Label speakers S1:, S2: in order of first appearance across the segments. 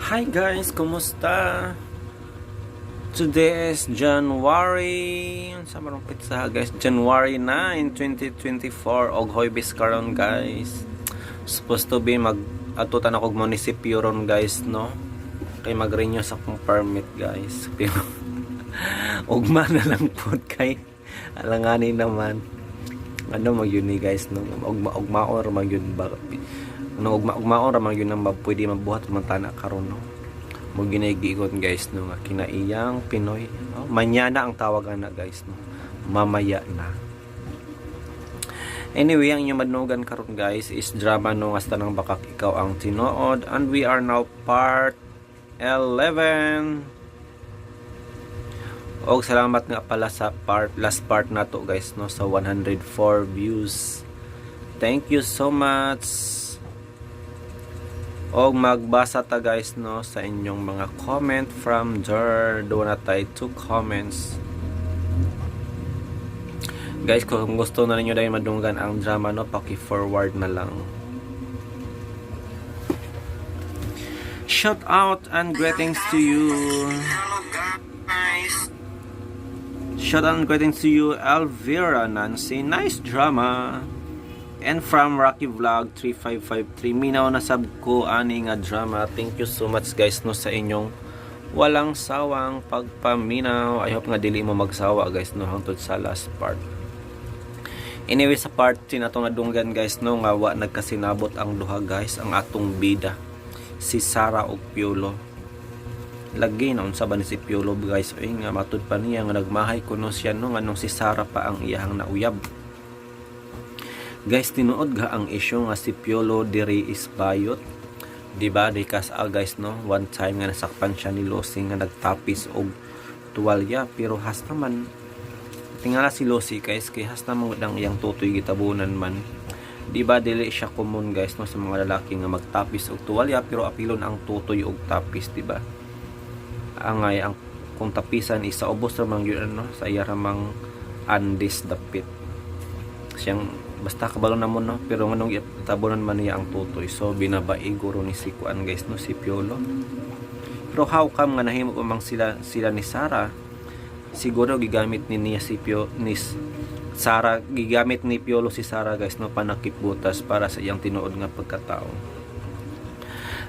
S1: Hi guys, kumusta? Today is January, sa marong pizza guys, January 9, 2024 og Hoybis karon guys. Supposed to be atutan ako og munisipyo ron guys, no? Kay mag-renew sa akong permit guys. Pero ugma na lang pod kay alanganin naman. Ano mag yun ni guys, no? Ugma or mag yun ba? Nung ugmaon ra man yun ang pwede mabuhat man tana karon, no. Mo ginagigon guys, no, nga kinaiyang Pinoy, no? Manyana ang tawag ana guys, no. Mamaya na. Anyway, ang inyong madnugan karon guys is drama no nga tanang bakak ikaw ang tinuod, and we are now part 11. Og salamat nga pala sa last part na to guys, no, sa 104 views. Thank you so much. O magbasa ta guys, no, sa inyong mga comment from there. Doon na tayo 2 comments guys. Kung gusto na ninyo dahil madunggan ang drama, no, paki-forward na lang. Shout out and greetings to you. Shout out and greetings to you, Elvira Nancy. Nice drama. And from Rocky Vlog 3553, minaw na sab ko ani nga drama. Thank you so much guys, no, sa inyong walang sawang pagpaminaw. I hope nga dili mo magsawa guys, no, hangtod sa last part. Anyway, sa part 10 atong nadunggan guys, no, nga wa nagkasinabot ang duha guys, ang atong bida si Sara ug Piolo. Lagi na unsa ba ni si Piolo guys, oy nga matud pa niya nga nagmahay kuno siya, no, nganong si Sara pa ang iyang nauyab. Guys, tinuod ga ang issue nga si Piolo diri is bayot, diba? Di kas guys, no, one time nga nasakpan siya ni Lucy nga nagtapis og tuwalya, pero has naman tingala si Lucy guys, kay has naman ang iyang tutoy gitabunan man, diba? Dili siya common guys, no, sa mga lalaki nga magtapis og tuwalya, pero apilon ang tutoy og tapis, diba? Angay ang kung tapisan isa ubos ramang yun, no, sa iya ramang andis dapit siyang basta kabalo namon, no, pero nganong tabunan man niya ang tutoy, so binabai guro ni si Kuan guys, no, si Piolo. Pero how come nga nahimo umang sila ni Sara? Siguro gigamit niya si Sara, gigamit ni Piolo si Sara guys, no, panakip butas para sa iyang tinuod nga pagkatao.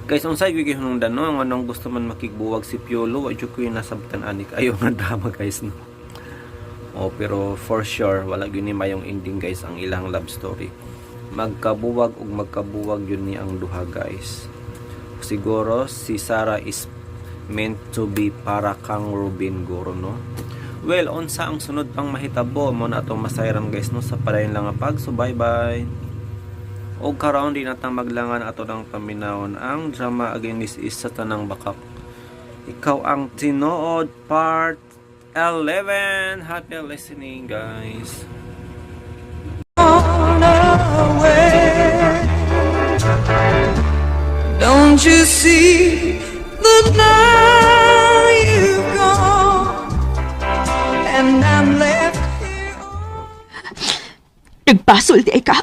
S1: Guys, unsay gihunungdan, no, nganong gusto man makigbuwag si Piolo, wa jud ko nasabtan anik ayo nga drama guys, no. Oh, pero for sure wala gyud ni mayong ending guys ang ilang love story. Magkabuwag ug magkabuwag yun ni ang duha guys. Siguro si Sara is meant to be para kang Robin guro, no. Well, unsa ang sunod pang mahitabo mo na atong masayran guys, no, sa padayon lang nga pagsubaybay. Og karon di natang maglangan ato ng paminawon ang drama again. This is sa tanang bakak ikaw ang tinuod part 11. Happy listening guys.
S2: Don't you see that now you've gone and I'm left here?
S3: Nagbasol di ay ka.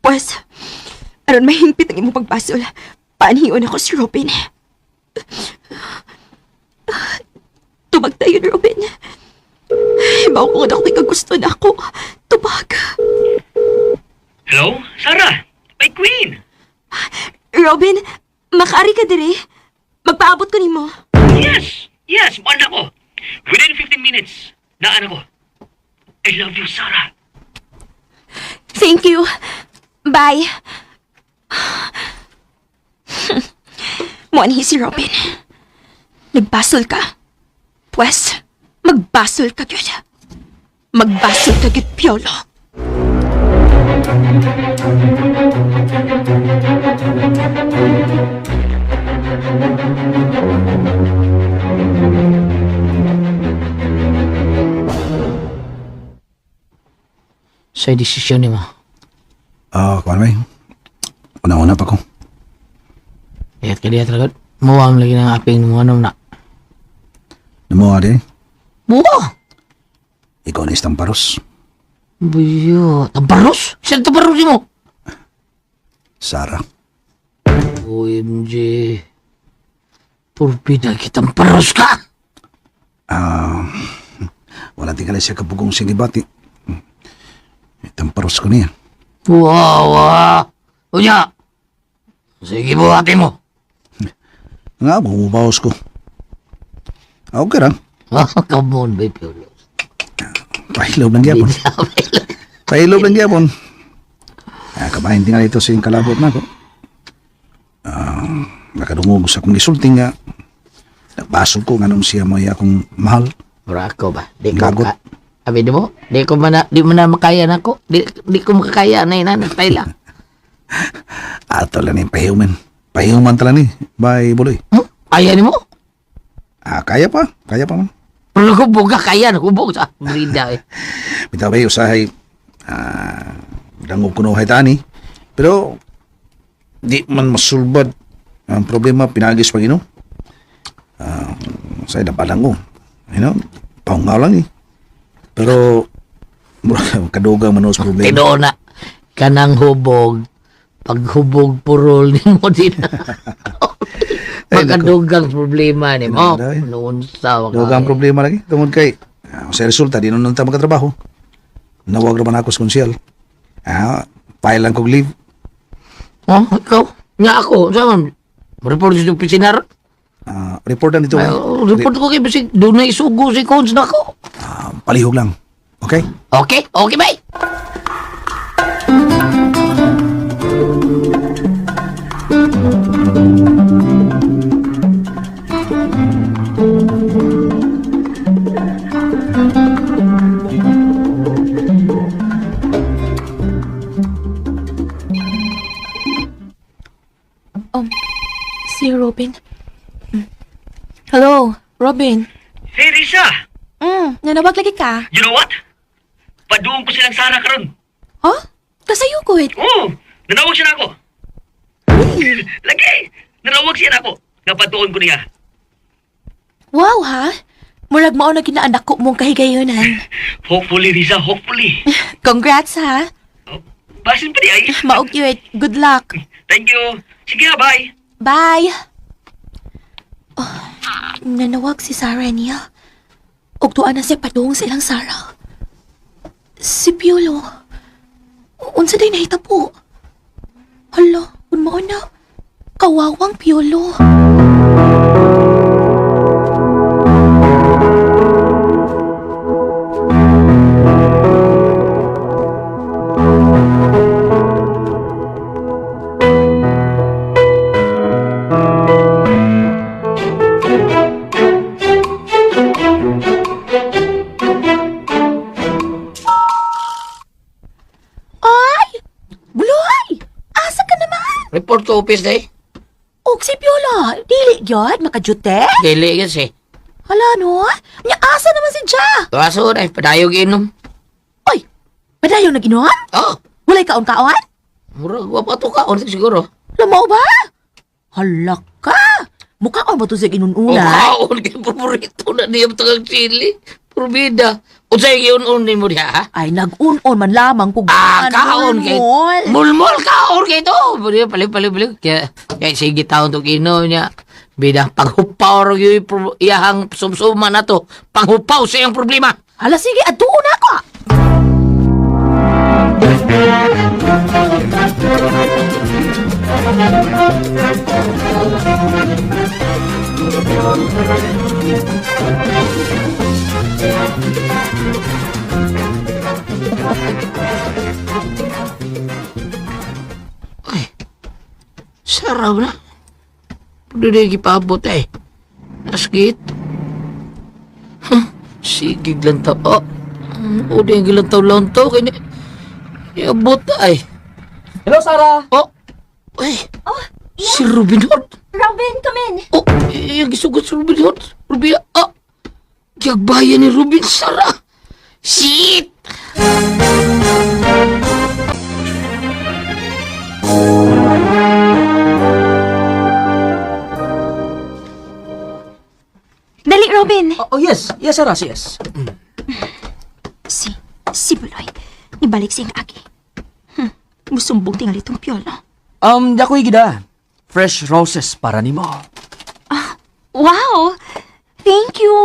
S3: Pues, aron mahingpit ang imong pagbasol. Paaniyon ako si Robin. Tubag tayo, Robin. Ibaw ko na ako'y kagusto na ako. Tubag.
S4: Hello? Sarah? My queen!
S3: Robin, makaari ka diri. Magpaabot ko nimo.
S4: Yes! Yes! Buwan ako! Within 15 minutes, naan ako. I love you, Sarah.
S3: Thank you. Bye. Muanhi si Robin. Nagbasol ka. Pues, magbasol ka gyud. Magbasol ka gyud, Piolo.
S5: Sa desisyon ni mo.
S6: Kuan may. Una-una pa ko.
S5: Kaya kaya talaga. Muwang lagi ng aping mo anong na.
S6: Namuha din.
S5: Muwa!
S6: Ikaw na istang paros.
S5: Buyo. Tabaros? Saan tabaros mo?
S6: Sara.
S5: OMG. Purbida kitang paros ka.
S6: Wala tingala siya kapugong siyang ibati. Itamparos ko niya.
S5: Wow. Unya. Sige po ate mo.
S6: Nga, bumubawas ko. Okay lang.
S5: Come on, baby.
S6: Pahilob lang gyapon. Pahilob lang gyapon. Kabahin tingala ito sa kalabot na ko. Nakadungog sa akong gisulti nga. Nagbasol ko nga nung siya mo akong mahal.
S5: Mura ako ba? Di ko
S6: Gagot.
S5: ka. Abi di mo? Di mo na makaya na ko. Di ko makakaya na ina. Nagtay lang.
S6: Ato lang yung pahiuman. Pahiuman tala ni. Bye, buloy.
S5: Kaya ni mo?
S6: Kaya pa. Kaya pa man.
S5: Pero nakubog ka kaya. Nakubog sa brida eh.
S6: Bitaw ba usahay. Dangog ko no tani. Pero, di man masulbad. Ang problema, pinagis pag sa napalang ko. Paungaw lang eh. Pero, kadugang manos problema.
S5: Tino na. Kanang hubog. Paghubog purol ni mo din. Pagkadugang problema ni mo.
S6: Ay,
S5: Noon sa
S6: Dugang problema lagi. Tungod kay, sa resulta, di nun nang magkatrabaho. Nawag naman ako sa konsyal. File lang kong leave.
S5: Oh, ikaw? Nga ako. Saan? Report sa opisina.
S6: Report lang dito.
S5: Report ko kay Basig. Doon na isugo si Cons na ko.
S6: Palihog lang. Okay?
S5: Okay? Okay, bye.
S3: Si Robin. Hello, Robin.
S4: Hey, Risa!
S3: Nanawag lagi ka?
S4: You know what? Paduong ko silang sana karon.
S3: Huh? Kasayo ko eh.
S4: Oo! Nanawag siya na ako. Lagi! Nanawag siya na ako. Napatuon ko niya.
S3: Wow, ha? Murag mao na kinaanak ko mong kahigayonan.
S4: Hopefully, Risa. Hopefully.
S3: Congrats, ha?
S4: Basin pa di ay.
S3: Maog yun. Good luck.
S4: Thank you. Sige, bye.
S3: Bye! Oh, nanawag si Sarah niya. Og tuan na siya padung silang Sarah. Si Piolo. Unsa day nahitabo? Hala, unmao na. Kawawang Piolo.
S5: Report ko office day.
S3: Og si Piolo, dili gyud makajute?
S5: Dili kasi.
S3: Hala no? Nya asa naman si Ja?
S5: Kaso na, padayog inom.
S3: Oy, padayon nag-inom?
S5: Oh,
S3: Walay kaon-kaon?
S5: mura gwa pa to ka. Siguro.
S3: Lamaw ba? Hala ka! Mukha ba ito sa
S5: Oh,
S3: ginununay?
S5: kaon kay paborito na niya tagang chili. Purbida. Unsay giun-un ni mo diha, ha?
S3: Ay, nag-unon man lamang kung
S5: Kaon kay mulmol kaon kay to. Pali. Kaya sige taon to kino niya. Bida paghupaw ro yung iyahang sumsuma na to. Panghupaw sa iyang problema.
S3: Hala, sige, atuon ako!
S5: Ay, saraw na. Pwede na ipabot eh. Nasgit. Sige lang tao. Oh, o di ang lang tao lang to. Kaya iabot ay.
S7: Hello, Sarah!
S5: Oh, ay. Si Robin Hood.
S3: Robin, come in!
S5: Oh, yung gisugot si Robin Hood. Robin, Gagbayan ni Robin, Sarah. Shit!
S3: Dali, Robin!
S7: Oh, yes. Yes, Sarah. Yes.
S3: Si Buloy, ibalik siyang agi. Musumbong tingal itong Piolo.
S7: Dakoy gida. Fresh roses para nimo.
S3: Wow! Thank you!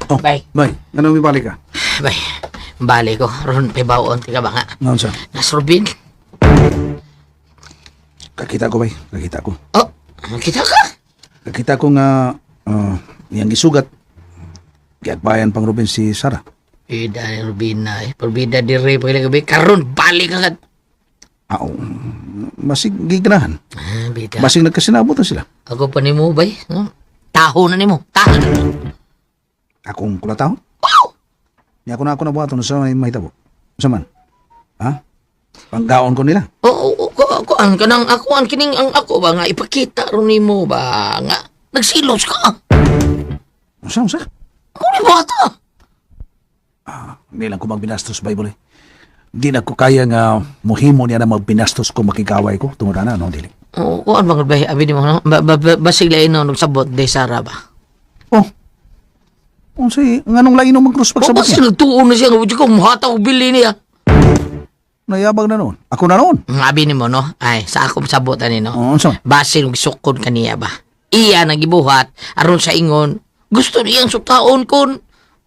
S6: Oh,
S5: Bay.
S6: Bay, ano may balik ka?
S5: Bay, bali ko. Ron, pibawon. Tika ba nga?
S6: Ngayon sa?
S5: Nasrubin.
S6: Kakita ko, Bay. Kakita ko.
S5: Oh, kita ka?
S6: Kakita ko nga iyang gisugat. Kiagbayan pang Ruben si Sarah.
S5: Bida, Rubin na eh. Perbida diri pagkila gabi. Karon, balik agad.
S6: Oo. Masig giganahan.
S5: Ah, bida.
S6: Masig nagkasinabot na sila.
S5: Ako pa ni mo, bay. Taho na ni mo. Taho na ni mo.
S6: Akong kulatahon.
S5: Wow!
S6: Niya ako na buhaton sa may mahitabo. Sa man? Ha? Panggaon ko nila.
S5: Oo, kuan ka nang ako, ang kining ang ako ba nga ipakita ron ni mo ba nga nagsilos ka.
S6: Unsa?
S5: Ako ni bata.
S6: Hindi lang ko magbinastos, Bible eh. Di na ko kaya nga muhimo niya na magbinastos ko makikaway ko. Tungod na, no? Dili.
S5: Oo, kuan bang bay, abi ni mo, no? Basig lain no, nagsabot, de Sara ba?
S6: Oh. Unsay nganong lain mo mag-cross
S5: O,
S6: pagsabot
S5: basig
S6: niya?
S5: nagtuon na siya, nga ko muhataw og bili niya.
S6: Nayabag na noon. Ako na noon.
S5: Ang abi ni mo, no? Ay, sa ako sabotan ni, no?
S6: Oo, unsa?
S5: Basig sukod kaniya ba? Iya nagibuhat, aron sa ingon, gusto niyang sutaon kon,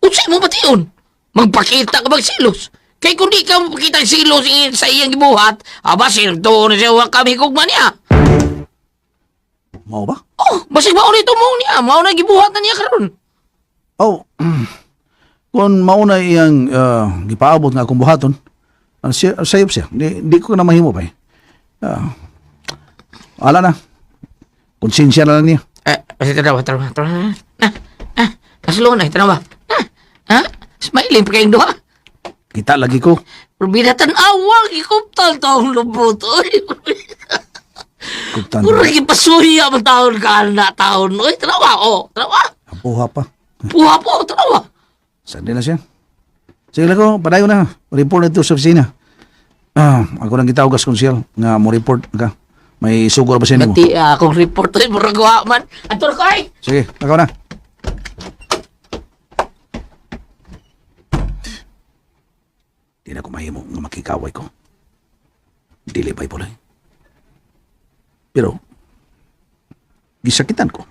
S5: unsay mo bation? Magpakita ka magsilos. Kay kung di ka magpakita ang silos sa iyang gibuhat, basig nagtuon na siya, wa kami kugma niya.
S6: Mao ba?
S5: Oh, basig mao nito mo niya, mao na gibuhat na niya karon.
S6: Oh. Kung mauna iyang gipaabot nga akong buhaton, sayop siya. Di ko na mahimo pa eh. Ala na. Konsensya na lang niya.
S5: Kasi tanawa. Kasulungan na, tanawa. Smiling pa kayong duha.
S6: Kita lagi ko.
S5: Rubinatan awang, ikuptal taong lubot.
S6: Kuptan.
S5: Puro ipasuya ang taon ka na taon. Uy, tanawa, tanawa.
S6: Buha pa.
S5: Puha po, tanawa.
S6: Saan na siya? Sige lang ko, padayo na. Report ito sa opisina. Ako nang gitawag konsyel nga mo report ka. May sugor ba siya mo?
S5: Mati akong report ay muragawa man. Ato ko ay.
S6: Sige, nakaw na. Di na ko mahimo nga makikaway ko. Dili ba ipulay? Pero, gisakitan ko.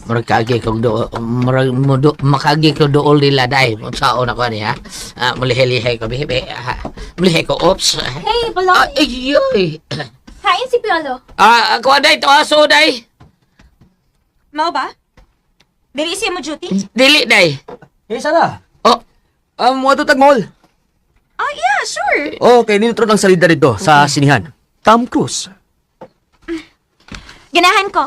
S5: Makagi ko do makagi ko dool nila dai mo saon ako niya. Mulihe-lihe ko bibi. Mulihe ko ops.
S3: Hey, Balong!
S5: Ay, ay.
S3: Kain si Piolo.
S5: Ako day to aso day.
S3: Mau ba? Dili siya mo duty?
S5: Dili day.
S7: Hey, Sarah.
S5: Oh,
S7: Mo ato tagmol.
S3: Oh, yeah, sure.
S7: Okay, nilutro ng salida dito sa sinihan. Tom Cruise.
S3: Ganahan ko.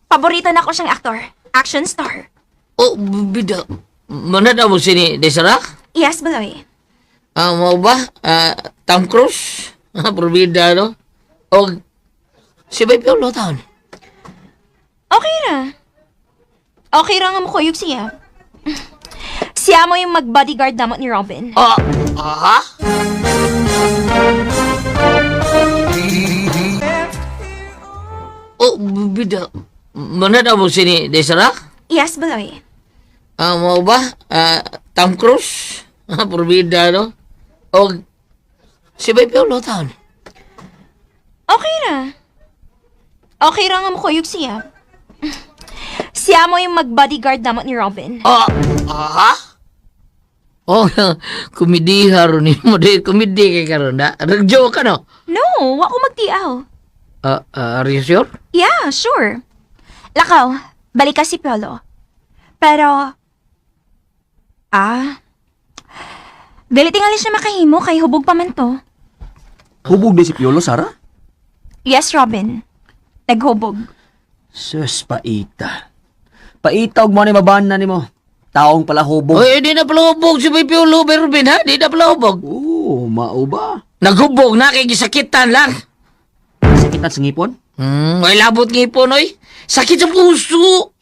S3: Paborito na ko siyang aktor. Action star.
S5: oh bida. Mana daw mo sini Desara?
S3: Yes, Baloy.
S5: Mau ba? Tom Cruise? Berbeda no? O si Baby Piolo taon.
S3: Okay ra. Okay ra nga mo kuyog siya. Siya mo yung mag-bodyguard namot ni Robin.
S5: Ha? Oh, bida. Mana daw mo sini Desara?
S3: Yes, Baloy.
S5: Mau ba? Tom Cruise? Berbeda no? O si Baby Piolo taon.
S3: Okay ra. Okay ra nga mo kuyog siya. Siya mo yung mag-bodyguard namot ni Robin.
S5: Ha? Oh, kumidiha ron ni mo. Kumidi kay karon da. Nag-joke ka no?
S3: No, wa ko magtiaw.
S5: Are you sure?
S3: Yeah, sure. Lakaw, balik ka si Piolo. Pero, dili tingali siya makahimo kay hubog pa man to.
S7: Hubog din si Piolo, Sarah?
S3: Yes, Robin. Naghubog.
S7: Sus, paita. Paita, huwag mo na mabahan na ni mo. Taong pala hubog.
S5: Oy, di na pala hubog si Baby Piolo, Berbin ha? Di na pala hubog.
S7: Oo, mao ba?
S5: Naghubog na kay gisakitan lang.
S7: sakitan sa ngipon?
S5: May labot ngipon, oy. Sakit sa puso.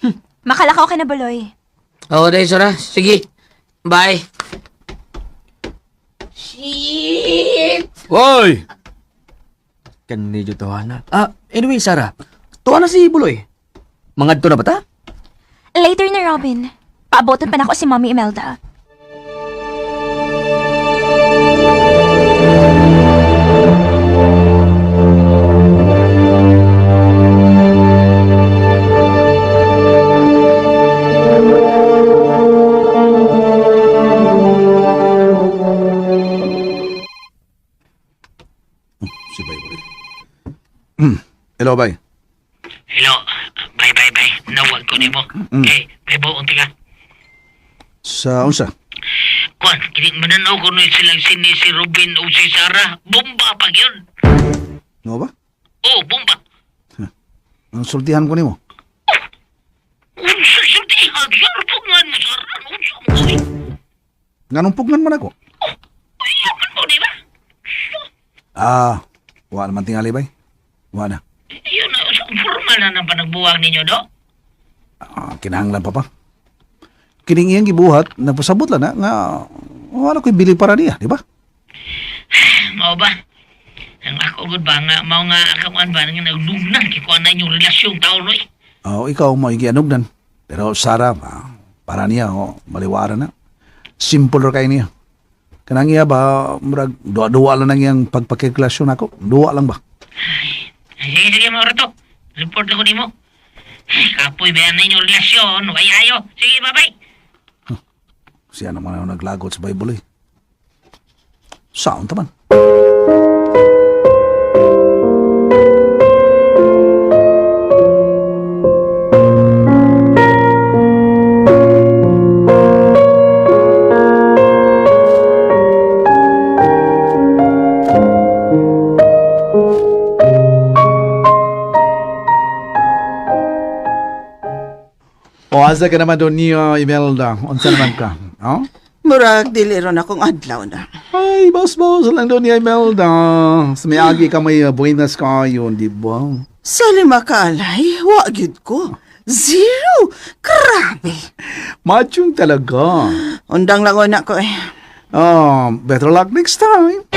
S3: Makalakaw ka na, Buloy.
S5: Oo, dahil Sara. Sige. Bye. Shit!
S7: Woy! Kanidyo tawanan. Anyway, Sarah. Tuwa na si Buloy. Mangad to na ba ta?
S3: Later na, Robin. Paabotan pa na ako si Mommy Imelda.
S6: Si Bay. Hello, Bay.
S4: Hello. Bye. Nawag ko nimo. Okay, may buong tika.
S6: Sa unsa?
S4: Kwan, kining mananaw ko nun silang sini si Robin o si Sarah. Bomba pa yun.
S6: Nga ba?
S4: Oh, bomba.
S6: Ang sultihan ko nimo.
S4: Unsa siya di hagyapungan mo, Sarah. Unsa mo, uy.
S6: Nganong pugnan man ako?
S4: Ayaman mo, di ba?
S6: Wa naman tingali, Bay. Wa na.
S4: Yun na, formal na ng panagbuwag ninyo, do?
S6: Kinahanglan pa. Kining iyang gibuhat, nagpasabot lang na nga wala ko'y bili para niya, di ba?
S4: Mao ba? Ang ako gud ba nga, mao nga akawan ba nga naglugnan kikuha na inyong relasyong taon, oy.
S6: Ikaw mo igianugdan. Pero Sara, para niya, maliwara na. Simple ra kay niya. Kanang iya ba, murag, dua-dua lang nang iyang pagpakiklasyon ako? Dua lang ba?
S4: Sige, mao ra to. Report ako nimo. Kapoy ba na inyong relasyon? Ayo. Sige, bye-bye.
S6: Siya naman ang naglagot sa Bible eh. Saan taman? Asa ka naman doon niya, Imelda? Unsa naman ka? Oh?
S2: Murag dili ron akong adlaw na.
S6: Ay, boss lang doon niya, Imelda. Sa may agi ka may buenas ka yun, di ba?
S2: Sa lima kaalay, wagid ko. Zero! Grabe!
S6: Machong talaga.
S2: Undang lang na ko eh.
S6: Better luck next time.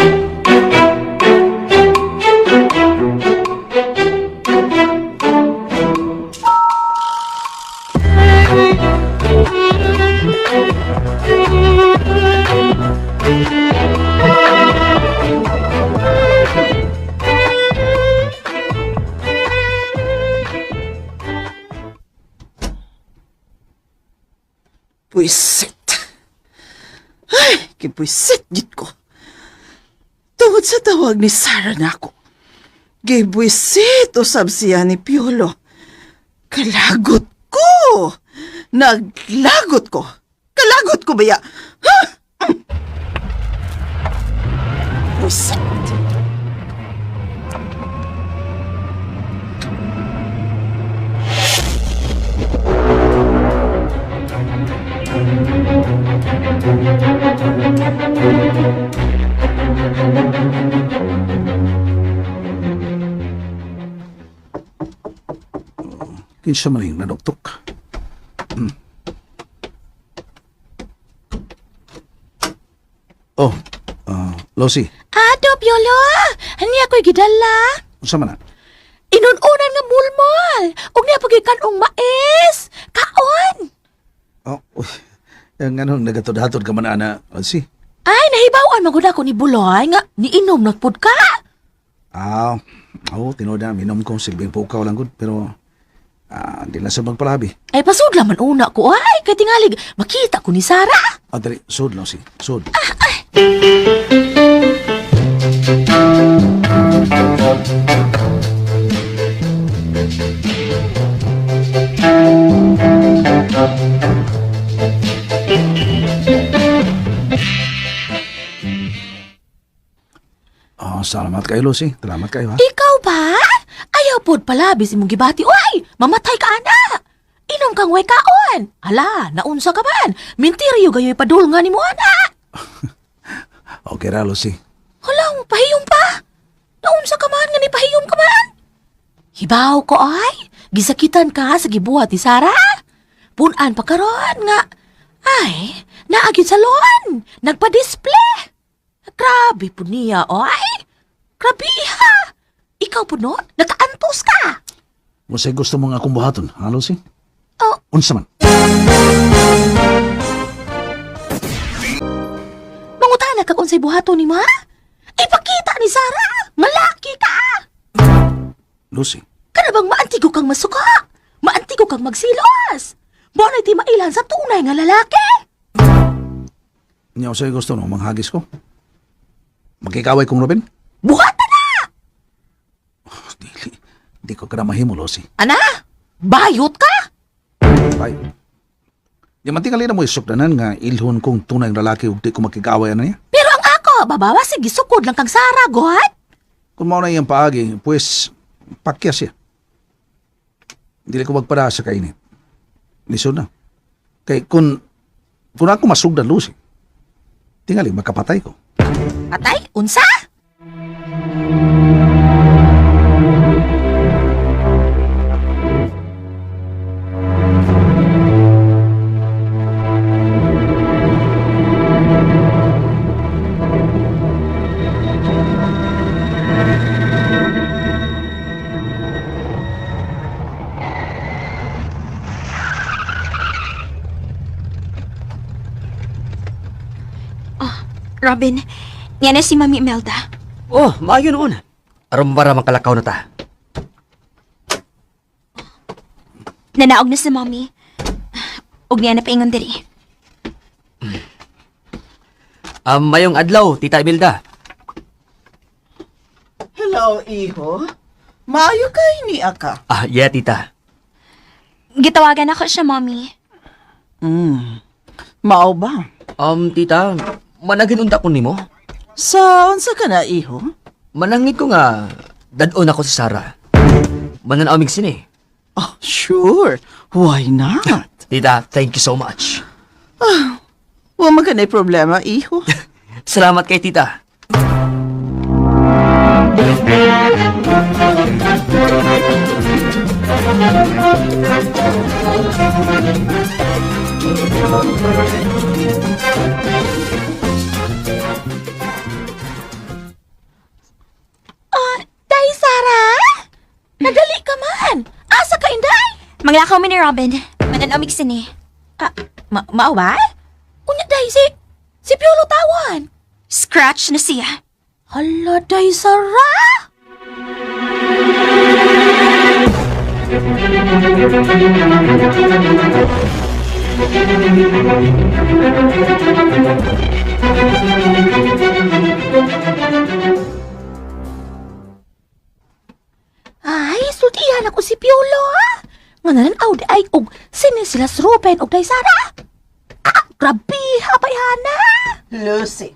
S2: Puisit. Ay, kipwisit gid ko. Tungod sa tawag ni Sarah na ako. Gibwisit usab siya ni Piolo. Kalagot ko. Naglagot ko. Kalagot ko ba ya? Ha? Puisit.
S6: Kinsa man yung nadoktok. Losi,
S8: Ato, Piolo! Hani ako'y gidala.
S6: unsa man na?
S8: Inununan nga mulmol. Ug niya pagikanong mais. Kaon!
S6: Yung nagatod-hatod ka man, ana, Losi.
S8: Ay, nahibawan magud ako ni Buloy nga niinom nagpud ka.
S6: Tinood na, minom ko, silbing pukaw lang gud, pero di lang sa magpalabi.
S8: Ay, pasud laman una ko. Ay, kay tingalig, makita ko ni Sarah.
S6: Dali, sud, Losi, sud. Salamat kayo, Lucy. Salamat kayo, ha?
S8: Ikaw ba? Ayaw pod palabis imong gibati. Uy, mamatay ka ana. Inom kang way kaon. Hala, naunsa ka man. Mintiryo gayoy padul nga nimo ana.
S6: Okay ra, Lucy.
S8: Hala, pahiyom pa. Naunsa ka man nga ni pahiyom ka man. Hibaw ko ay, gisakitan ka sa gibuhat ni Sara. Punan pa karon nga. Ay, naagid sa loan. Nagpa-display. Grabe po niya, ay. Grabe ha. Ikaw po no, nakaantos ka.
S6: Musay gusto mong akong buhaton, ha, Lucy?
S8: Oh.
S6: Unsa man?
S8: Mangutana ka kung sa'y buhato ni ma? Ipakita ni Sara. Malaki ka.
S6: Lucy,
S8: Kana bang maantigo kang masuka? Maantigo kang magsilos? Mo na di mailan sa tunay nga lalaki?
S6: niya usay gusto no, manghagis ko. Magkikaway kong Robin?
S8: Buhatan na!
S6: Di ko kada mahimo, Lucy.
S8: Ana? Bayot ka?
S6: Bye. Di man tingali na mo isukdanan nga ilhon kong tunay ng lalaki ug di ko makikaway na niya.
S8: Pero ang ako, babawa sige sukod lang kang Sara, God.
S6: Kung mao na iyang paagi, pues pakya siya. Dili ko magpada sa kainit. Lisod na. Kay kung ako masugdan, Lucy, tingali makapatay ko.
S8: Atay, unsa?
S3: Robin, yan na si Mami Imelda.
S7: Oh, maayo noon. Aron para makalakaw na ta.
S3: Nanaog na si Mami. Ug niya na paingon diri.
S7: Mayong adlaw, Tita Imelda.
S2: Hello, iho. Maayo kay ni aka.
S7: Yeah, Tita.
S3: Gitawagan ako siya, Mami.
S2: Mao ba?
S7: Tita, managin unta ko nimo.
S2: Sa unsa ka na, iho?
S7: Manangit ko nga, dadon ako sa Sara. Mananaw mig sini.
S2: Oh, sure. Why not?
S7: Tita, thank you so much.
S2: Wa maganay problema, iho.
S7: Salamat kay Tita.
S8: Day, Sara? Nagali ka man. Asa ka, Inday?
S3: Manglakaw mi ni Robin. Mananamig sini.
S8: Mao ba? Unya, Day, si Piolo tawan.
S3: Scratch na siya.
S8: Hala, Day, Sara? Ay, sultihan ako si Piolo, ha? Nga nananaw di ay, og sinin sila sa Ruben, og Day, Sara? Grabe, habayhana.
S2: Lucy.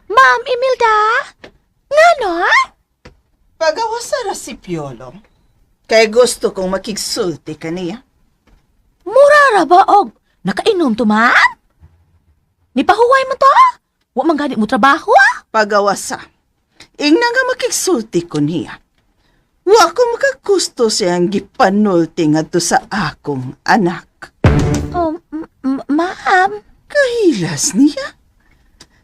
S8: Ma'am Imelda? Nga no?
S2: Pagawasa ra si Piolo. Kay gusto kong makigsulti kaniya.
S8: Mura ra ba og nakainom to, ma'am? Nipahuway mo to? Wa man gani mo trabaho, ah?
S2: Pagawasa. Ingna nga makigsulti ko niya. Wa ko makagusto siyang gipanulti nga to sa akong anak.
S8: Ma'am?
S2: Kahilas niya.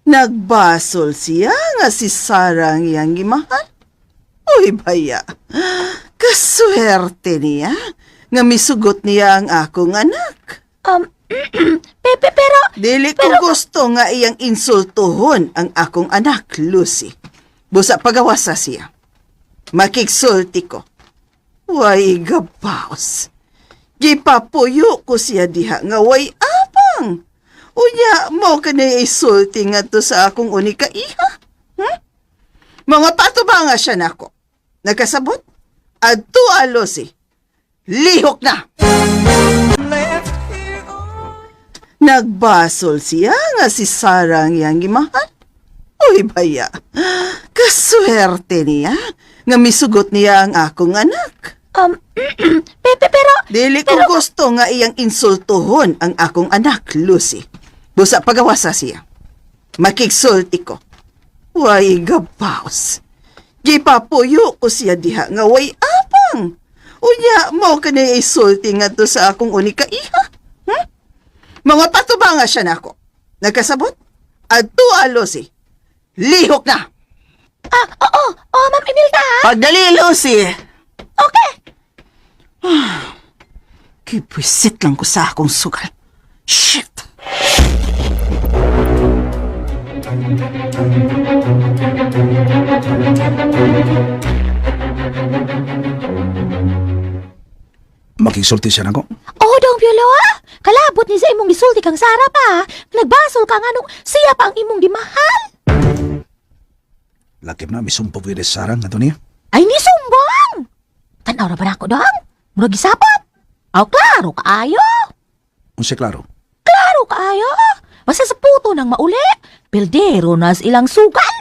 S2: Nagbasol siya nga si Sara ang iyang gimahal. Uy, baya. Kaswerte niya nga misugot niya ang akong anak.
S8: Pero...
S2: Dili ko gusto nga iyang insultuhon ang akong anak, Lucy. Busa pagawasa siya. Makigsulti ko. Way gabaos. Gipapuyo ko siya diha nga way apang. Unya mo ka na isulti nga to sa akong unika iha. Mga pato ba nga siya nako? Nagkasabot? Adto Lucy. Lihok na! Nagbasol siya nga si Sara ang iyang gimahal. Uy, baya. Kaswerte niya nga misugot niya ang akong anak.
S8: Pero...
S2: Dili ko gusto nga iyang insultuhon ang akong anak, Lucy. Busa pagawasa siya. Makigsulti ko. Way gabaos. Gipapuyo ko siya diha nga way apang. Unya mo ka na isulti nga to sa akong unika iha. Mga patubanga siya nako. Nagkasabot? Adto Lucy. Lihok na.
S8: Oo, Ma'am Imelda.
S2: Pagdali, Lucy.
S8: Okay.
S2: Kipwisit lang ko sa akong sugal. Shit.
S6: Makigsulti siya nako.
S8: Oo dong, Piolo, kalabot ni sa imong gisulti kang Sara pa. Nagbasol ka nga nung siya pa ang imong gimahal.
S6: Lakip na, may sumpog with sarang nga to niya.
S8: Ay, ni sumbong! Tanaw na ba na ako, dong? Murag gisapot. Aw, klaro kaayo.
S6: Unse klaro.
S8: Klaro kaayo. Basta sa puto nang mauli. Pildero na sa ilang sugal.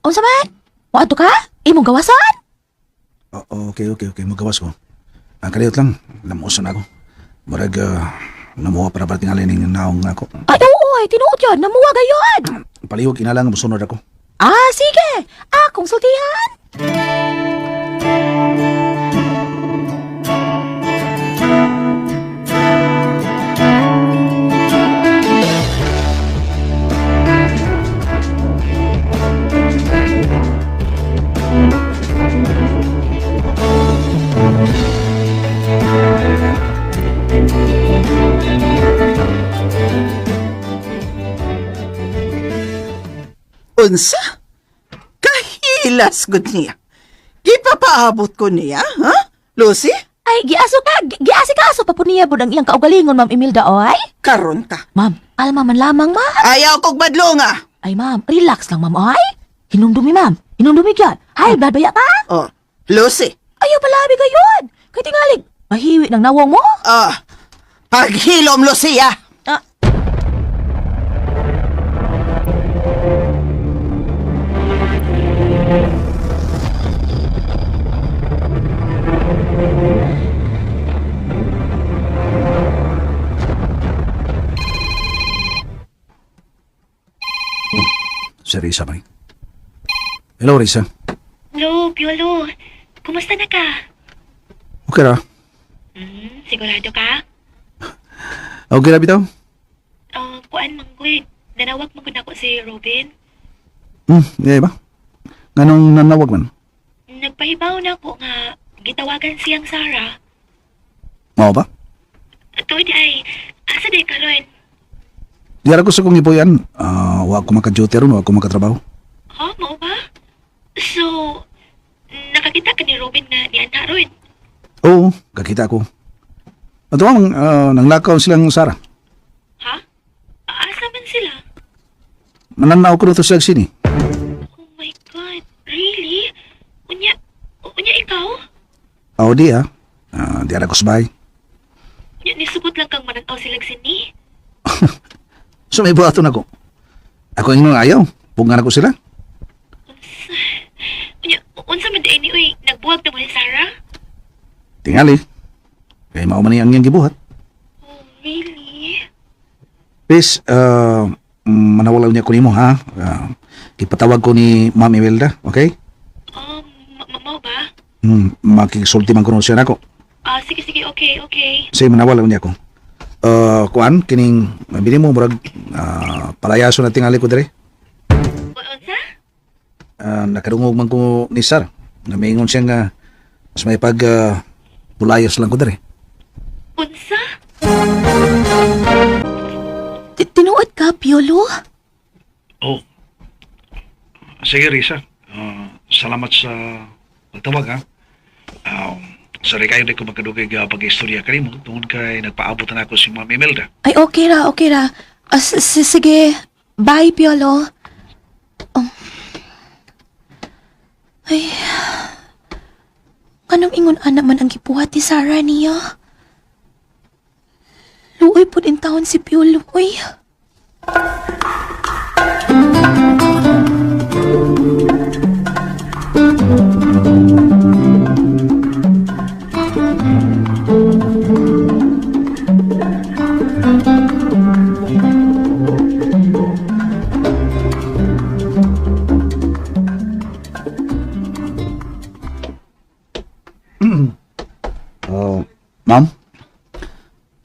S8: Unsa man? Wato ka? Imong gawasan?
S6: Okay. Magawas ko. Ang kaliyot lang, namuson ako. Murag, namuha para parating alin ng naong ako.
S8: Ay, oo, tinuod yun. Namuwa gayon.
S6: Palihog, inalang, musunod ako.
S8: Sige. Akong sultihan.
S2: Unsa? Kahilas gud niya. Gipapaabot ko niya, ha? Lucy?
S8: Ay, giasikaso pa po niya budang iyang kaugalingon, Ma'am Imelda, oy.
S2: Karon ta.
S8: Ma'am, alma man lamang, ma'am.
S2: Ayaw kog badlo nga.
S8: Ay, ma'am, relax lang, ma'am, oy. Hinumdumi, ma'am. Hinumdumi dyan. High blood baya ka?
S2: Oh, Lucy.
S8: Ayaw palabi gayon. Kay tingalig, mahiwi ng nawong mo.
S2: Paghilom, Lucia.
S6: Si Risa ba? Hello, Risa.
S3: Hello, Piolo. Kumusta na ka?
S6: Okay ra.
S3: Sigurado ka?
S6: Okay ra bitaw?
S3: Kuan manggoy. Nanawag mo ako si Robin.
S6: Iya ba? Nganong nanawag man?
S3: Nagpahibaw na ako nga gitawagan siyang Sara.
S6: Mao ba?
S3: Tuod ay, asa day ka ron?
S6: Diyara ko sa kong ipuyan. Wa ko maka-duty ron, wa ko makatrabaho.
S3: Ha, mao ba? So, nakakita ka ni Robin na ni Ana ron?
S6: Oo, kakita ko. At nanglakaw silang Sara.
S3: Ha? Asa man sila?
S6: Mananaw ko na to sa sini.
S3: Oh my God, really? Unya ikaw?
S6: Oo, di diyara ko sa bahay.
S3: Unya nisubot lang kang mananaw silang sini?
S6: So may buhaton ako. Ako yung nung ayaw. Pungan ako sila.
S3: Unsa man din uy, nagbuwag na mo ni Sarah?
S6: Tingali. Kaya mao man ang iyang gibuhat.
S3: Oh, really?
S6: Please, manawalaw niya ko nimo ha. Ipatawag ko ni Ma'am Imelda, okay?
S3: Mau ba?
S6: Makisulti man ko siya nako.
S3: Sige, okay.
S6: Sige, manawalaw niya ko. Kuan, kining mabili mo, murag palayaso na tingali ko dire.
S3: Unsa?
S6: Nakarungog man ko ni Sar. Namaingon siya nga, mas may pulayos lang ko dire.
S3: Unsa?
S8: Tinuod ka, Piolo?
S6: Oh. Sige, Risa. Salamat sa pagtawag, ha. Sorry kayo, di ko magkadugay pag-istorya ka rin mo. Tungkol kay nagpaabot na ako si Ma'am Imelda.
S8: Ay, okay ra. Sige, bye, Piolo. Ay, kanang ingon naman ang gibuhat ni Sara niya? Luoy po din taon si Piolo, uy.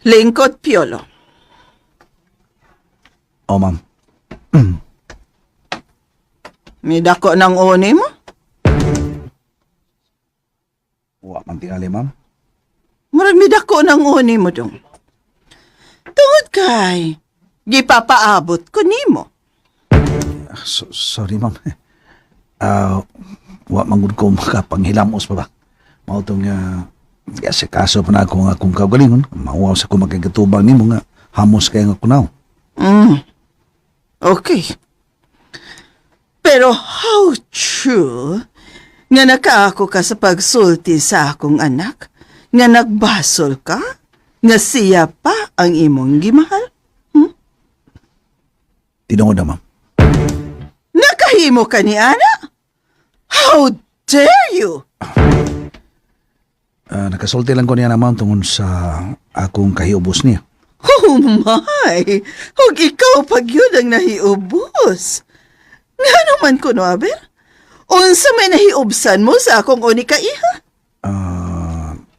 S2: Lingkod, Piolo.
S6: O, ma'am.
S2: May dako ng uni mo?
S6: Wa man tingali, ma'am.
S2: Murag may dako ng uni mo dong. Tungod kay, gipapaabot ko nimo.
S6: Sorry, ma'am. Wa manggod ko makapanghilamos pa ba? Mautong sa kaso pa na ako nga akong kaugalingon. Mauwaw sa ko magkagatubang nimo nga hamos kaya nga kunaw.
S2: Okay. Pero how true nga nakaako ka sa pagsulti sa akong anak? Nga nagbasol ka? Nga siya pa ang imong gimahal?
S6: Tinungod na, ma'am.
S2: Nakahimo ka ni Ana? How dare you?
S6: Nakasulti lang ko niya na, ma'am, tungod sa akong kahiubos niya.
S2: Oh my! Huwag ikaw pag yun ang nahiubos. Nga naman ko, no, Aber? Unsa may nahiubsan mo sa akong unika iha?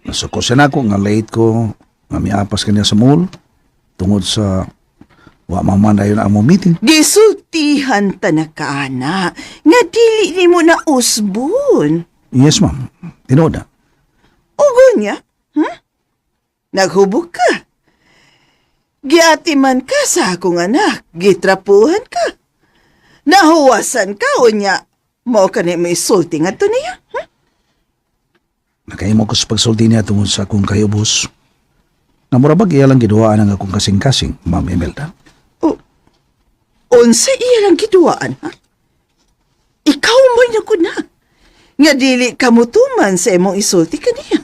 S6: Nasuko siya na ako nga late ko nga miapas kanya sa mall tungod sa wa mamanda yun ang mo meeting.
S2: Gisultihan ta na ka, Ana. Nga dili ni mo na usbon.
S6: Yes, ma'am. Tinod na.
S2: Ugo niya? Naghubog ka. Giatiman ka sa akong anak. Gitrapuhan ka. Nahuwasan ka o niya. Mao ka na may sulti nga to niya.
S6: Nakaimo ko sa pagsulti niya tungod sa akong kahiubos. Namurabag iya lang giduwaan ang akong kasing-kasing, Ma'am Imelda.
S2: Unsa iya lang giduwaan, ha? Ikaw mo niya ko na. Nga dili ka mutuman sa imong isulti kaniya.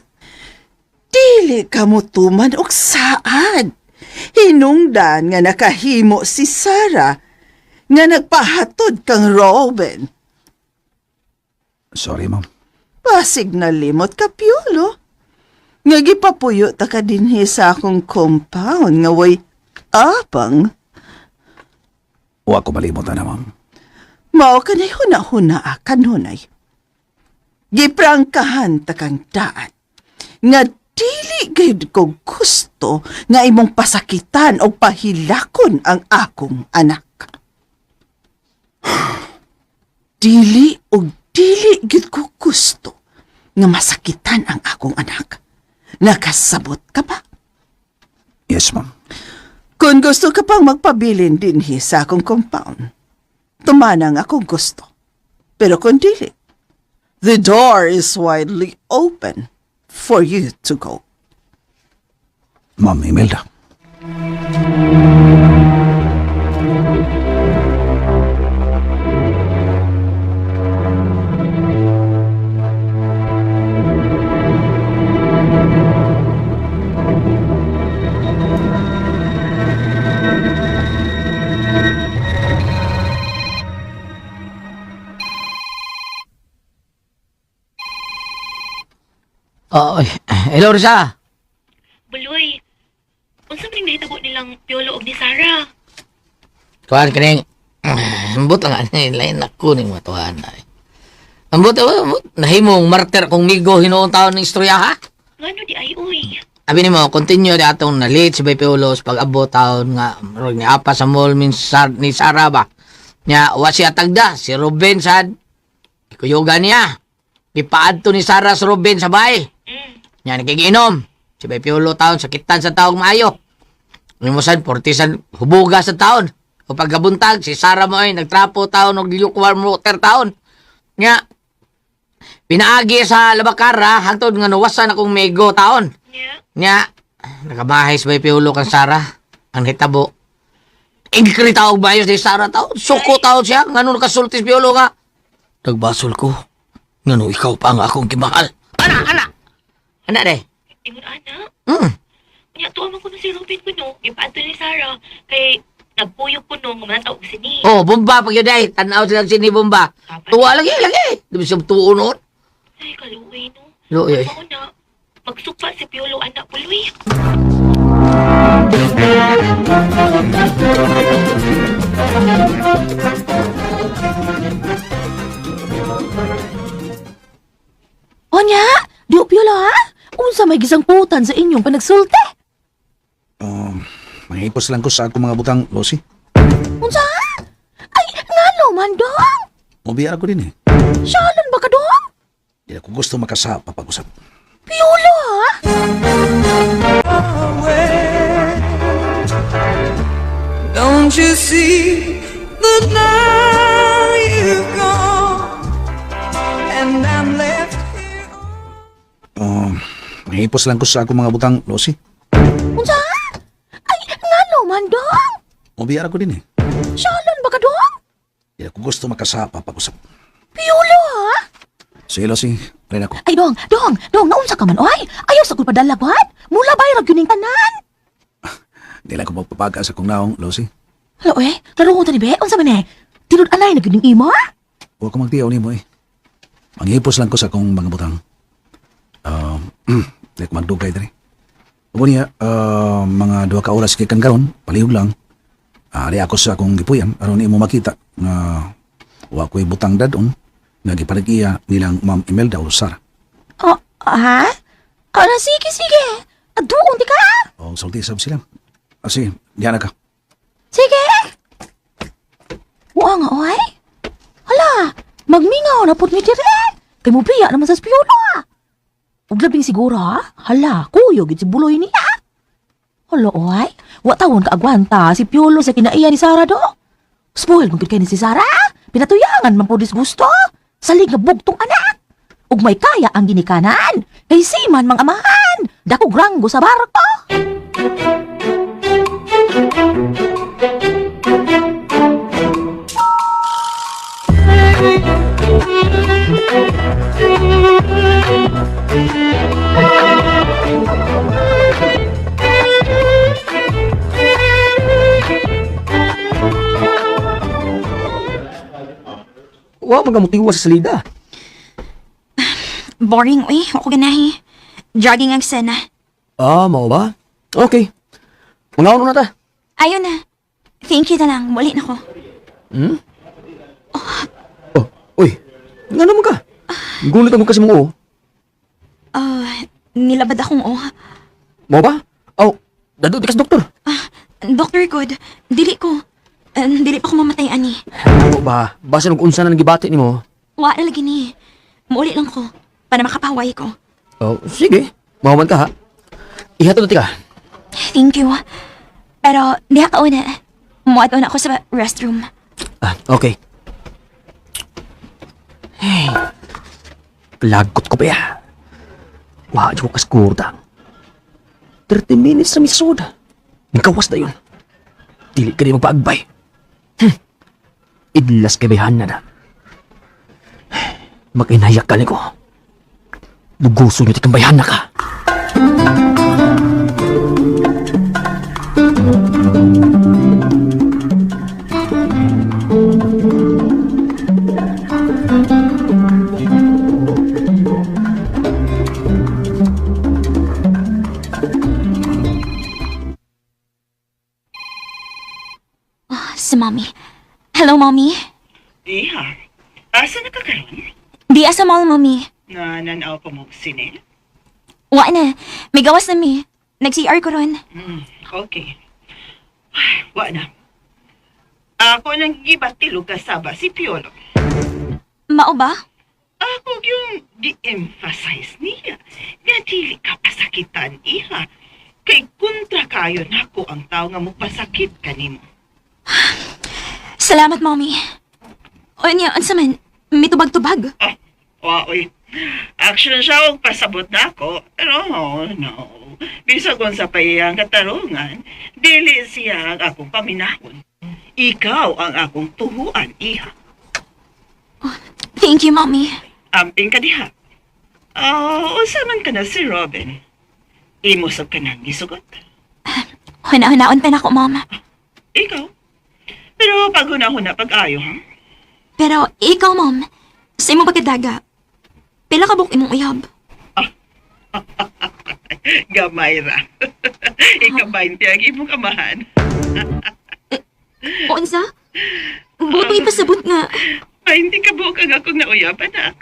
S2: Dili ka mutuman og saad. Hinungdan nga nakahimo si Sarah nga nagpahatod kang Robin.
S6: Sorry, ma'am.
S2: Pasig na limot ka, Piolo. Nga gipapuyo ta ka dinhi sa akong compound nga way apang.
S6: Wa ko malimot na, ma'am.
S2: Mao ka na'y huna-huna kanunay. Giprangkahan ta kang daan. Nga dili gayud ko gusto nga imong pasakitan o pahilakon ang akong anak. Dili gid ko gusto nga masakitan ang akong anak. Nakasabot ka ba?
S6: Yes, ma'am.
S2: Kung gusto ka pang magpabilin dinhi sa akong compound, tumanang akong gusto. Pero kung dili, the door is widely open for you to go.
S6: Ma'am Imelda.
S5: Hello, Risa.
S3: Buloy, unsa man nahitabo nilang Piolo og ni Sarah?
S5: Tuhan kaning ambot lang lain ako ning matuhan ay. Ambot nahimong martir kung migo hinuon taon ng istorya ha.
S3: Ngano di ay uy?
S5: Abi nimo continue di atong na late si Bay Piolo pag abot taon nga murag ni apa sa mall ni Sarah ba. Nya wa siya tagda si Ruben sad. Ikuyoga niya. Ipaadto ni Sarah sa Ruben sa bay. Nya nagiginom. Si Bay Piolo taon sakitan sa taong maayo. Limusan, portisan, hubuga sa taon. O pagkabuntag, si Sarah mo ay nagtrapo taon o gilukwan mo taon. Nga, pinaagi sa labakara, hangtod nga nawasan akong mego taon. Nga, nakabahay si Bay Piolo kang Sarah. Ang hitabo. Ingkri taong bayos ni Sarah taon. Suko taon siya. Nga nung nakasultis Piolo nga. Nagbasol ko. Nga nung ikaw pa ang akong kimahal. Ana de.
S3: Ingon ana.
S5: Mm.
S3: Tuwa man ko na si Robin ko no. Ipaadto ni Sarah. Kay nagpuyog ko no. Manataw ko sini.
S5: Oh, bomba pag yun ay. Tanaw silang sini bomba. Tuwa lagi. Di ba siya tuo noon?
S3: Ay, kaluwi no.
S5: Luoy.
S3: Ano na. Magsupa si Piolo anak Buloy.
S8: O nya, di Piolo ha? Unsa may gisang putan sa inyong panagsulti?
S6: Mahipos lang ko sa akong mga butang, Lucy.
S8: Unsa? Ay, ngano man, dong?
S6: Mabiyara ko din eh.
S8: Shalon ba ka, dong?
S6: Di ako gusto makasa papag-usap.
S8: Piolo, ha?
S9: Don't you see that now you've gone and I'm left here?
S6: Mahipos lang ko sa akong mga butang, Lucy.
S8: Unsa? Ay, ngano man, dong?
S6: Mabiyara ko din eh.
S8: Shalon ba ka, dong?
S6: Di ako gusto makasa papag-usap.
S8: Piolo, ha?
S6: Sige, Lucy. Rin ako.
S8: Ay, dong, naunsa ka man, oy? Ayaw sa kong padalagot. Mula ba yung yuning tanan?
S6: Di lang ko magpapaga sa kong naong, Lucy.
S8: Hello, laro ko tani, be? Unsa man eh? Tinud-anay na yuning imo?
S6: Huwag ko magtiyaw ni mo eh. Manghipos lang ko sa kong mga butang. Di ko magdugay dali. Huwag niya, mga 2 ka oras kikan karon, palihog lang. Ari ako sa akong gipuyan, aron ni mo makita na wa ko'y butang dadon nga gipalig iya nilang Ma'am Imelda o Sarah.
S8: Oh, ha? Ano, sige. Aduon di ka?
S6: O sulti sab sila. Sige, diyan na ka.
S8: Sige. Wa nga, oy. Hala, magmingaw na put mi dire. Kay mo biya naman sa spiyona. Ug labing siguro, ha? Hala, kuyo gid si buloy niya. Hala, oy. Wa tawon ka agwanta si Piolo sa kinaiya ni Sarah do. Spoil mo gid kay ni si Sarah. Pinatuyangan man po gusto. Salig nga bugtong anak. Ug may kaya ang ginikanan. Kay siman mang amahan. Dakog ranggo sa barko.
S7: Wa magamutiwa sa salida.
S3: Boring, uy. Ako ganahi. Jogging ang sana.
S7: Mao ba? Okay. Mangaon na ta.
S3: Ayun na. Thank you na lang. Muli na ko.
S7: Uy, nga naman ka. Gulit ako kasi mo.
S3: Nilabad akong
S7: Mao ba? Dado di kas doktor.
S3: Dr. Good, dili ko. Dili pa ko mamatay, ani.
S7: Mao ba? Basta nung unsa na nagibati nimo.
S3: Wa na lagi ni. Muli lang ko. Para makapaway ko.
S7: Sige. Mahuman ka ha. Ihatod na ka.
S3: Thank you. Pero, diha ka una. Muadto na ako sa restroom.
S7: Okay. Hey. Lagot ko pa ya. Wadyo ko kaskurda. 30 minutes na misod. Nagkawas na yun. Dili ka rin magpaagbay. Idlas kabihan na na. Mag-inayak ka ni ko. Luguso nyo tikang bayan na ka.
S3: Si Mommy. Hello, Mommy.
S10: Iha, asa na ka karon?
S3: Di asa mall, Mommy.
S10: Na nanaw pa mo sine?
S3: Wa na. May gawas na mi. Nag-CR ko ron.
S10: Okay. Wa na. Ako nang gibatilog kasaba si Piolo.
S3: Mao ba?
S10: Ako yung di-emphasize niya. Nga dili ka pasakitan, iha. Kay kontra kayo nako ang tao nga mo pasakit kanimo.
S3: Salamat, Mommy. O niya, ansa man? May tubag-tubag.
S10: Oy. Action siya og pasabot na ako. Pero no. Bisag kung sa payang katarungan, dili siya ang akong paminahon. Ikaw ang akong tuhuan, iha.
S3: Thank you, Mommy.
S10: Amping ka diha. Usa man ka na si Robin. Imusog ka nang gisugot.
S3: Huna-hunaon pa na ako, Mom.
S10: Ikaw? Pero pag huna-huna pag-ayo, ha?
S3: Pero ikaw, Mom, sa imong pagkadaga, pila ka buk imong uyab?
S10: Gamay ra. Ika-20 ang imong amahan.
S3: O unsa? Buto ipasabot nga.
S10: 20 ka buok ang akong nauyab, anak.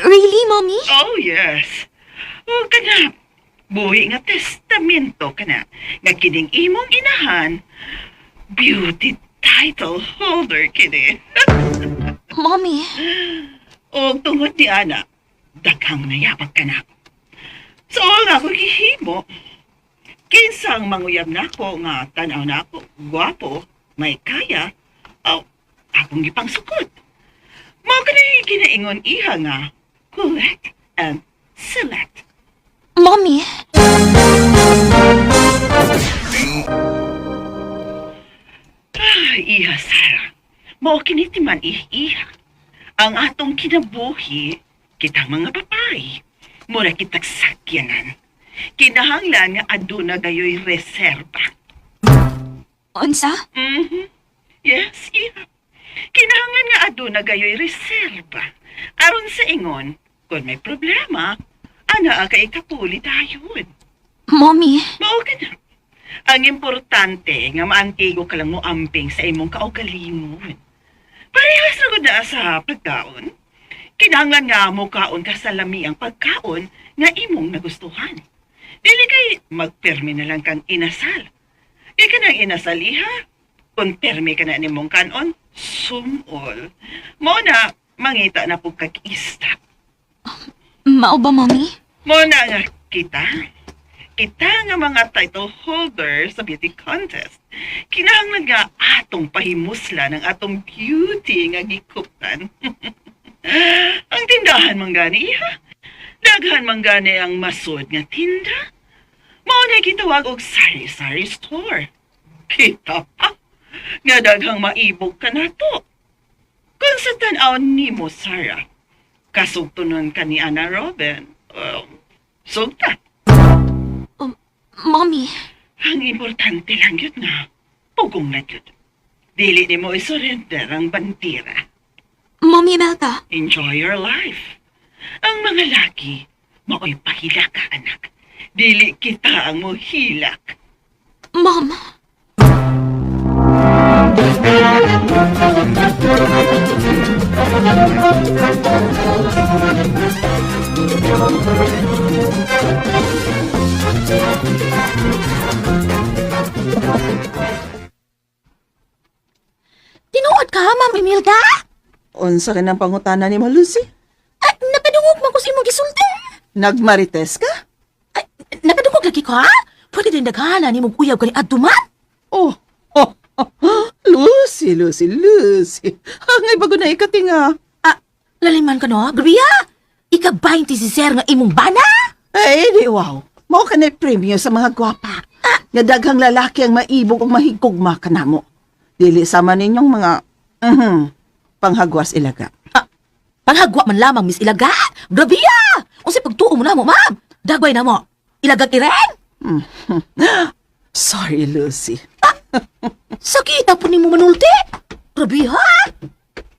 S3: Really, Mommy?
S10: Oh, yes. Huwag ka na. buhi nga testamento ka na, nga kining imong inahan, beauty title holder kini.
S3: Mommy,
S10: O tungod ni Ana, daghang nayabag ka na. So nga ako gihimo, kinsang manguyab na ako nga tanaw na ako, gwapo, may kaya, akong gipang sukod. Mao ka na ginaingon iha nga, collect and select.
S3: Mommy.
S10: Iha Sarah, mao kiniti man iha. Ang atong kinabuhi, kitang mga babae, mura kitag sakyanan. Kinahanglan nga aduna gayoy reserba.
S3: Unsa?
S10: Yes, iha. Kinahanglan nga aduna gayoy reserba. Aron sa ingon, kung may problema, ana kay kapuli dayon.
S3: Mommy.
S10: Mao ka na. Ang importante nga maantigo ka lang mo amping sa imong kaugalingon. Parehas na na sa pagkaon. Kinahanglan nga mo kaon ka sa lami ang pagkaon nga imong nagustuhan. Dili kay magpermi na lang kang inasal. Di ka nang inasal iha. Kung permi ka na nimong kanon, sumol. Mo na mangita na po kag-ista.
S3: Mao ba, Mommy?
S10: Mo na nga kita. Kita nga mga title holder sa beauty contest. Kinahanglan nga atong pahimusla ng atong beauty nga gikuptan. Ang tindahan man gani, ha? Daghan man gani ang masud nga tinda. Mao na gitawag og sari-sari store. Kita pa nga daghang maibog ka nato. Kung sa tan-aw nimo, Sarah, kasugtunon ka ni Ana Robin, sugta.
S3: Mommy.
S10: Ang importante lang yun na, pugong na yun. Dili ni mo isurrender ang bandira.
S3: Mommy Imelda.
S10: Enjoy your life. Ang mga laki, mao'y pahilak ka, anak. Dili kita ang mohilak.
S3: Mom.
S8: Tinuod ka, Ma'am Imelda?
S2: Unsa ka ng pangutana ni mo, Lucy?
S8: Ay, nakadungog man ko sa imong gisulti.
S2: Nagmarites ka?
S8: Ay, nakadungog lagi ka? Pwede din daghana ni mong uyab ka ni Aduman?
S2: Oh, Lucy. Hangay bago na ikatinga.
S8: Ah, laliman ka no? Grabiya! Ika-20 si Sir nga imong bana?
S2: Ay, di wow. Mao ka na premium sa mga gwapa. Nga daghang lalaki ang maibog o mahigugma ka na mo. Dili sama ninyong mga panghagwas ilaga.
S8: Panghagwa man lamang, Miss Ilaga. Grabiya! Unsay pagtuo mo na mo, ma'am? Dagway na mo. Ilagag iren?
S2: Sorry, Lucy.
S8: Sakita po ni mo manulti. Grabiya!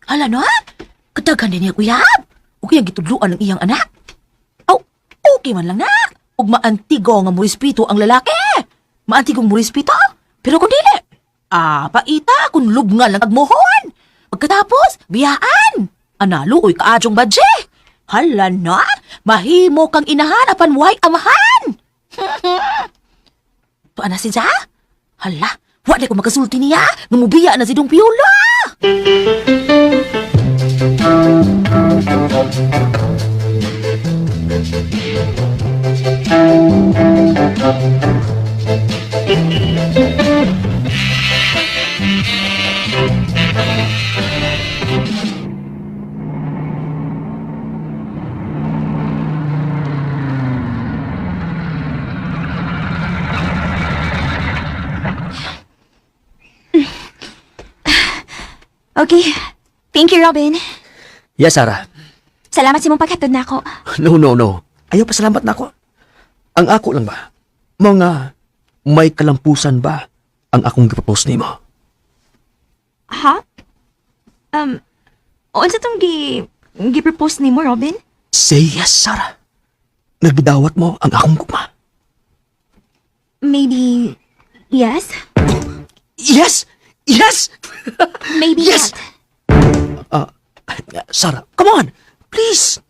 S8: Hala na? Kadaghan din niya kuyab. O kaya gitudluan ng iyang anak. Aw, okay man lang na. Ug maantigo nga murispito ang lalaki. Maantigong murispito. Pero kung dili, paita kung lubngal lang agmohon. Pagkatapos, biyaan. Analuoy kaadyong badje. Hala na, mahimo kang inahanapan way amahan. Paana si Ja? Hala, wala ko makasulti niya. Ngumubiya na si Dong Piolo.
S3: Okay. Thank you, Robin.
S7: Yes, Sarah.
S3: Salamat sa mong paghatod na ako.
S7: No. Ayaw pa salamat na ako. Ang ako lang ba? Mga may kalampusan ba ang akong gipropose nimo?
S3: Ha? Unsa tong gi-propose ni mo, Robin?
S7: Say yes, Sarah. Nagbidawat mo ang akong gugma.
S3: Maybe yes?
S7: Yes! Yes!
S3: Maybe
S7: Yes!
S3: not.
S7: Sarah, come on! Please!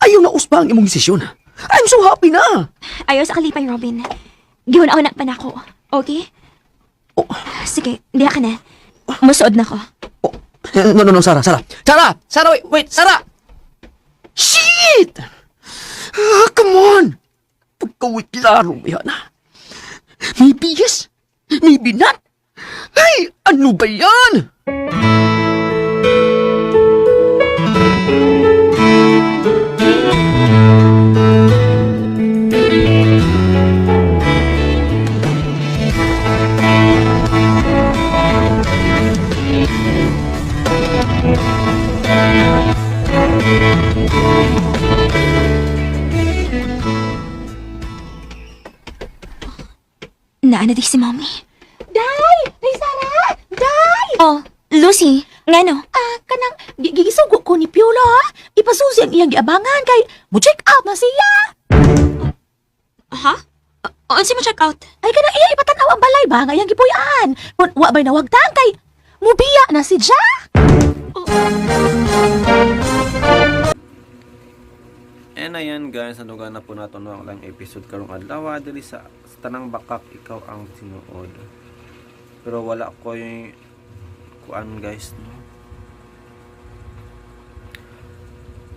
S7: Ayaw na usba ang imong desisyon. I'm so happy na.
S3: Ayaw sa kalipay, Robin. Gihon-on pa na ako. Okay?
S7: Oh.
S3: Sige, diya ka na. Musuod na ko.
S7: Oh. No, Sarah. Sarah, wait, Sarah! Shit! Come on! Pagkawit laro, yan na. Maybe yes, maybe not. Ay, ano ba yan?
S3: Naana di si Mommy.
S8: Day! Day, Sarah! Day!
S3: Oh, Lucy, ngano?
S8: Kanang gigisugo ko ni Piolo, ha? Ipasusi ang iyang giabangan kay mo-check out na siya.
S3: Ha? Unsi mo check out?
S8: Ay, kanang iya ipatanaw ang balay ba nga iyang gipuyaan. Kung wa ba'y nawagtang kay mubiya na si Ja.
S1: And ayan guys, anugan na po nato ang lang episode karong adlaw dili sa tanang bakak ikaw ang tinuod. Pero wala ko yung kuan guys, no.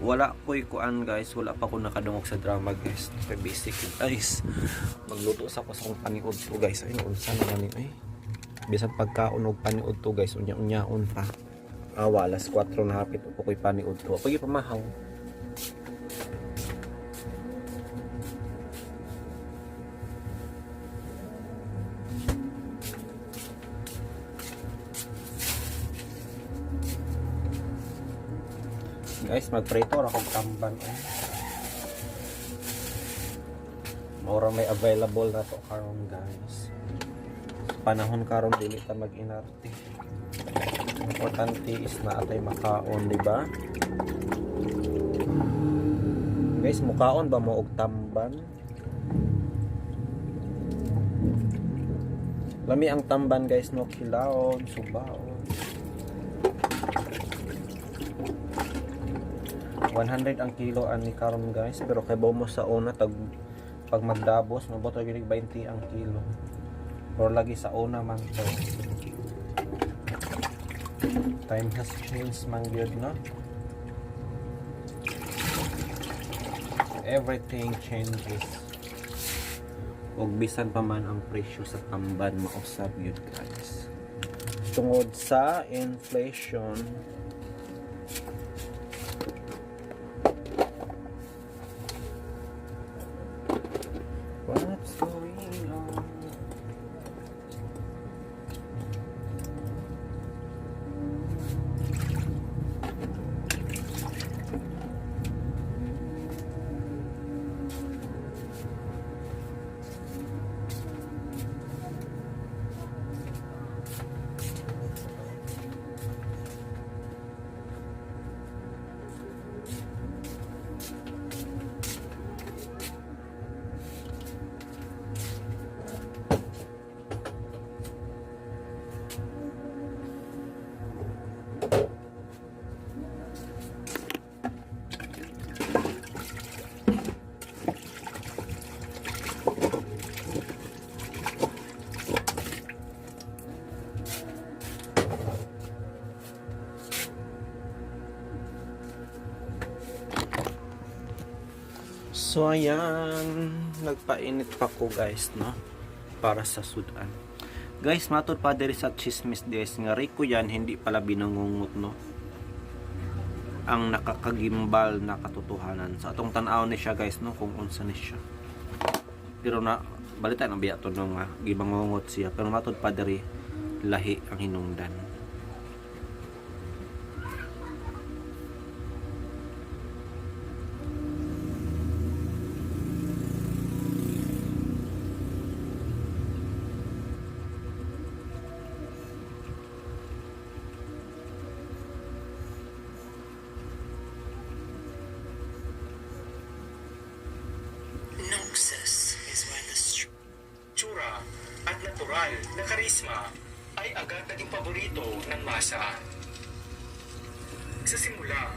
S1: Wala ko yung kuan guys, wala pa ko nakadungog sa drama guys. Kay basic guys. Magluto sa ko sa paniud to guys. Ay unsa naman ni bisan pagkaon og paniud to guys, unya-unyaon pa. Alas 4 na hapit ko koy paniud to. Pagi pamahaw. Guys, magprito ra kog tamban. Mura may available na to karon guys. Panahon karon dili ta mag-inarte. Importante is na atay makaon, di ba? Guys, mukaon ba mo og tamban? Lami ang tamban guys, no, kilaon, subaon. 100 ang kilo ani karon guys, pero kay mo sa una pag magdabos maboto gyud 20 ang kilo. Pero lagi sa una man to. Time has changed man gyud, no? Everything changes. Ug bisan pa man ang presyo sa tamban mausab gyud guys. Tungod sa inflation. What's going on? So ayan, nagpainit pa ko guys, no, para sa sudan. Guys, matod pa diri sa chismis guys, nga Rico yan hindi pala binangungot, no. Ang nakakagimbal na katotohanan sa atong tan-aw ni siya guys, no, kung unsa ni siya. Pero na balita nang biya to nga gibangungot siya, pero matod pa diri lahi ang hinungdan.
S11: Tsura at natural na karisma ay agad naging paborito ng masa. Sa simula,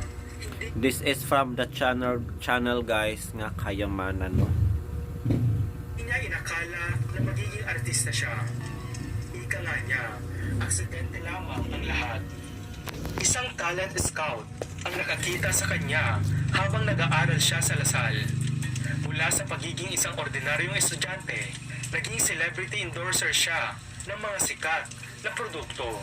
S1: This is from the channel guys nga Kayamanan, no.
S11: Niya inakala na magiging artista siya. Ika nga niya, aksidente lamang ang lahat. Isang talent scout ang nakakita sa kanya habang nag-aaral siya sa Lasal. Mula sa pagiging isang ordinaryong estudyante, naging celebrity endorser siya ng mga sikat na produkto.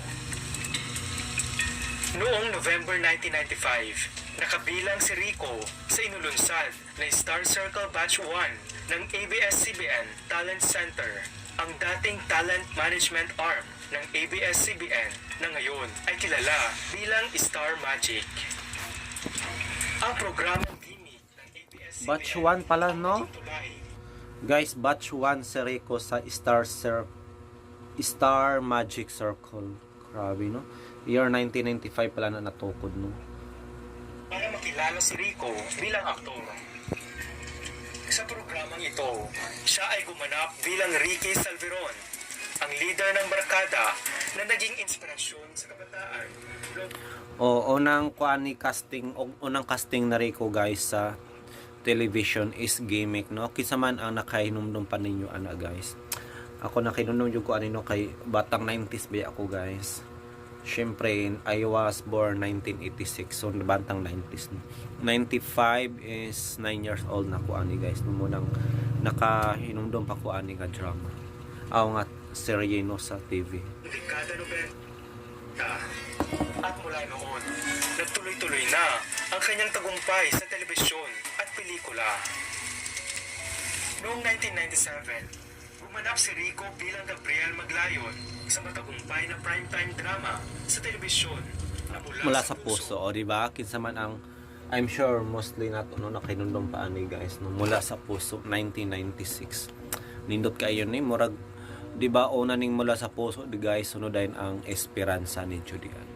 S11: Noong November 1995, nakabilang si Rico sa inulunsad na Star Circle Batch 1 ng ABS-CBN Talent Center, ang dating talent management arm ng ABS-CBN na ngayon ay kilala bilang Star Magic. Ang programang gimmick ng ABS-CBN
S1: Batch 1 pala, no?
S11: tulay.
S1: Guys, batch 1 si Rico sa Star Magic Circle. Grabe, no? Year 1995 pala na natukod, no?
S11: Para makilala si Rico bilang aktor. Sa programang ito, siya ay gumanap bilang Ricky Salveron, ang leader ng barkada na naging inspirasyon sa kabataan.
S1: Unang casting na Rico guys sa television is gimmick, no? Kinsa man ang nakahinumdum pa ninyo ana guys. Ako nakinumdum jud ko anino kay batang 90s ba ako guys. Syempre, I was born 1986, so bantang 90s. 95 is 9 years old na ko ani guys. Nung munang nakahinumdum pa ko ani nga drama. Nga serye no sa TV.
S11: Dekada 90. At mula noon, nagtuloy-tuloy na ang kanyang tagumpay sa telebisyon at pelikula. Noong 1997, gumanap si Rico bilang Gabriel Maglayon sa matagumpay na primetime drama sa telebisyon na
S1: Mula sa puso, o di ba? Kinsa man ang I'm sure mostly nato no nakinundom pa ani guys no, Mula sa Puso 1996. Nindot kayo ni murag di ba una ning Mula sa Puso di guys sunodayin ang Esperanza ni Judian.